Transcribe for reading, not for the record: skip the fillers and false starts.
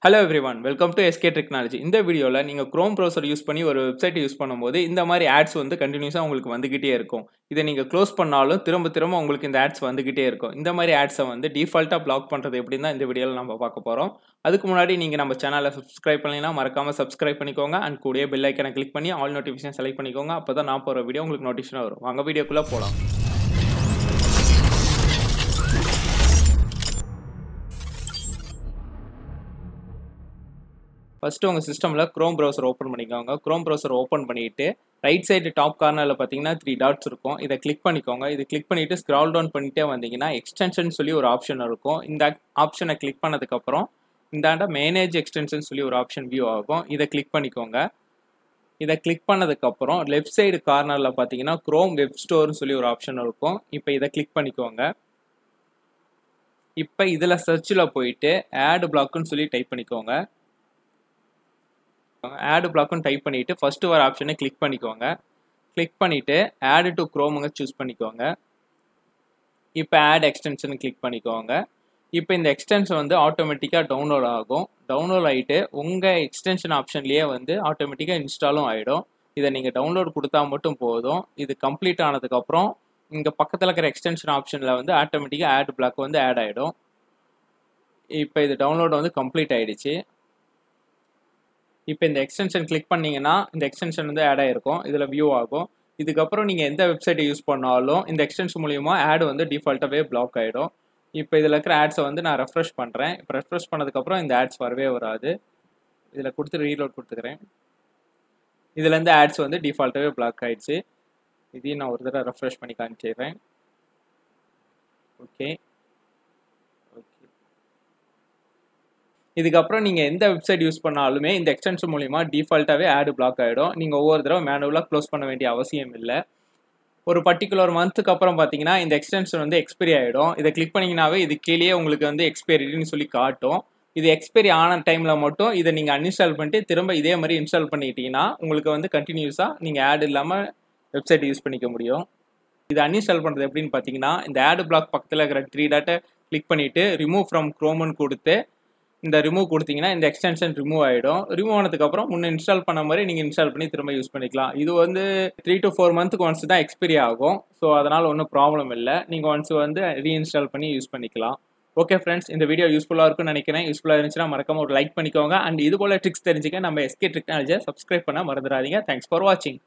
Hello everyone, welcome to SKTricknology. இந்த வீடியோல நீங்க Chrome browser யூஸ் பண்ணி ஒரு வெப்சைட் யூஸ் பண்ணும்போது இந்த மாதிரி ads வந்து கண்டினியூஸா உங்களுக்கு வந்துகிட்டே இருக்கும். இத நீங்க க்ளோஸ் பண்ணாலும் திரும்ப உங்களுக்கு இந்த ads வந்துகிட்டே இருக்கும். இந்த மாதிரி ads-ஐ வந்து டிஃபால்ட்டா பிளாக் பண்றது எப்படின்னு தான் இந்த வீடியோல நம்ம பார்க்க போறோம். அதுக்கு முன்னாடி நீங்க நம்ம சேனலை சப்ஸ்கிரைப் பண்ணலைனா மறக்காம சப்ஸ்கிரைப் பண்ணிக்கோங்க and கூடவே பெல் ஐகானை கிளிக் பண்ணி ஆல் நோட்டிஃபிகேஷன் செலக்ட் பண்ணிக்கோங்க. அப்பதான் நான் போற வீடியோ உங்களுக்கு நோட்டிஃபிகேஷன் வரும். வாங்க வீடியோக்குள்ள போலாம். ஃபர்ஸ்ட் உங்க சிஸ்டம்ல Chrome browser ஓபன் பண்ணிக்கோங்க. Chrome browser ஓபன் பண்ணிட்டு ரைட் சைடு டாப் கார்னர்ல பாத்தீங்கன்னா 3 டாட்ஸ் இருக்கும். இத கிளிக் பண்ணிக்கோங்க. இது கிளிக் பண்ணிட்டு ஸ்க்ரால் டவுன் பண்ணிட்டே வந்தீங்கன்னா எக்ஸ்டென்ஷன் சொல்லி ஒரு ஆப்ஷன் இருக்கும். இந்த ஆப்ஷனை கிளிக் பண்ணதுக்கு அப்புறம் இந்தாண்ட மேனேஜ் எக்ஸ்டென்ஷன் சொல்லி ஒரு ஆப்ஷன் வியூ ஆகும். இத கிளிக் பண்ணிக்கோங்க. இத கிளிக் பண்ணதுக்கு அப்புறம் லெஃப்ட் சைடு கார்னர்ல பாத்தீங்கன்னா Chrome வெப் ஸ்டோர்னு சொல்லி ஒரு ஆப்ஷன் இருக்கும். இப்போ இத கிளிக் பண்ணிக்கோங்க. இப்போ இதுல சர்ச்ல போயிட்டு ஆட் பிளாக்னு சொல்லி டைப் பண்ணிக்கோங்க. ஆட் பிளாக்னு டைப் பண்ணிட்டு ஃபர்ஸ்ட் வர ஆப்ஷனை கிளிக் பண்ணிக்கோங்க. கிளிக் பண்ணிட்டு ஆட் டு Chromeங்க சூஸ் பண்ணிக்கோங்க. இப்போ ஆட் எக்ஸ்டென்ஷன் கிளிக் பண்ணிக்கோங்க. இப்போ இந்த எக்ஸ்டென்ஷன் வந்து ஆட்டோமேட்டிக்கா டவுன்லோட் ஆகும். டவுன்லோட் ஆயிட்டு உங்க எக்ஸ்டென்ஷன் ஆப்ஷன்லயே வந்து ஆட்டோமேட்டிக்கா இன்ஸ்டாலும் ஆயிடும். இதை நீங்க டவுன்லோட் கொடுத்தா மட்டும் போதும். இது கம்ப்ளீட் ஆனதுக்கு அப்புறம் இங்க பக்கத்துல இருக்கிற எக்ஸ்டென்ஷன் ஆப்ஷன்ல வந்து ஆட்டோமேட்டிக்கா ஆட் பிளாக் வந்து ஆட் ஆயிடும். இப்போ இது டவுன்லோட் வந்து கம்ப்ளீட் ஆயிடுச்சு. இப்போ இந்த எக்ஸ்டென்ஷன் கிளிக் பண்ணீங்கன்னா இந்த எக்ஸ்டென்ஷன் வந்து ஆட் ஆயிருக்கும். இதுல வியூ ஆகும். இதுக்கப்புறம் நீங்க எந்த வெப்சைட்டை யூஸ் பண்ணாலும் இந்த எக்ஸ்டென்ஷன் மூலியமா ஆட் வந்து டிஃபால்ட்டாவே பிளாக் ஆயிடும். இப்போ இதுல இருக்கிற ஆட்ஸை வந்து நான் ரெஃப்ரெஷ் பண்றேன். இப்போ ரெஃப்ரெஷ் பண்ணதுக்கப்புறம் இந்த ஆட்ஸ் வரவே வராது. இதுல கொடுத்து ரீலோட் கொடுத்துக்கிறேன். இதுல இருந்து ஆட்ஸ் வந்து டிஃபால்ட்டாவே பிளாக் ஆயிடுச்சு. இதையும் நான் ஒரு தடவை ரெஃப்ரெஷ் பண்ணி காமிச்சிடுறேன். ஓகே. இதுக்கப்புறம் நீங்க எந்த வெப்சைட் யூஸ் பண்ணாலுமே இந்த எக்ஸ்டென்ஷன் மூலியமா டிஃபால்ட்டாவே ஆட் பிளாக் ஆயிடும். நீங்க ஒவ்வொரு தடவை மேனுவலா க்ளோஸ் பண்ண வேண்டிய அவசியம் இல்லை. ஒரு பர்டிகுலர் மந்த்துக்கு அப்புறம் பாத்தீங்கன்னா இந்த எக்ஸ்டென்ஷன் வந்து எக்ஸ்பைரி ஆயிடும். இதை கிளிக் பண்ணீங்கன்னாவே இது கீழே உங்களுக்கு வந்து எக்ஸ்பைரின்னு சொல்லி காட்டும். இது எக்ஸ்பைரி ஆன டைம்ல மட்டும் இதை நீங்க அன்இன்ஸ்டால் பண்ணிட்டு திரும்ப இதே மாதிரி இன்ஸ்டால் பண்ணிட்டீங்கன்னா உங்களுக்கு வந்து கண்டினியூஸா நீங்க ஆட் இல்லாம வெப்சைட் யூஸ் பண்ணிக்க முடியும். இது அன்இன்ஸ்டால் பண்றது எப்படின்னு பாத்தீங்கன்னா இந்த ஆட் பிளாக் பக்கத்துல இருக்கிற 3 டாட்டை கிளிக் பண்ணிட்டு ரிமூவ் ஃப்ரம் Chromeன்னு கொடுத்து இந்த ரிமூவ் கொடுத்தீங்கன்னா இந்த எக்ஸ்டென்ஷன் ரிமூவ் ஆயிடும். ரிமூவ் ஆனதுக்கு அப்புறம் முன்ன இன்ஸ்டால் பண்ண மாதிரி நீங்க இன்ஸ்டால் பண்ணி திரும்ப யூஸ் பண்ணிக்கலாம். இது வந்து 3 to 4 மந்த்க்கு ஒன்ஸ் தான் எக்ஸ்பைரி ஆகும். ஸோ அதனால ஒன்றும் ப்ராப்ளம் இல்லை. நீங்க ஒன்ஸ் வந்து ரீஇன்ஸ்டால் பண்ணி யூஸ் பண்ணிக்கலாம். ஓகே ஃப்ரெண்ட்ஸ், இந்த வீடியோ யூஸ்ஃபுல்லா இருக்கும்னு நினைக்கிறேன். யூஸ்ஃபுல்லா இருந்துச்சுன்னா மறக்காம ஒரு லைக் பண்ணிக்கோங்க. அண்ட் இது போல ட்ரிக்ஸ் தெரிஞ்சுக்க நம்ம SKTricknology சப்ஸ்கிரைப் பண்ண மறந்துடாதீங்க. தேங்க்ஸ் ஃபார் வாட்சிங்.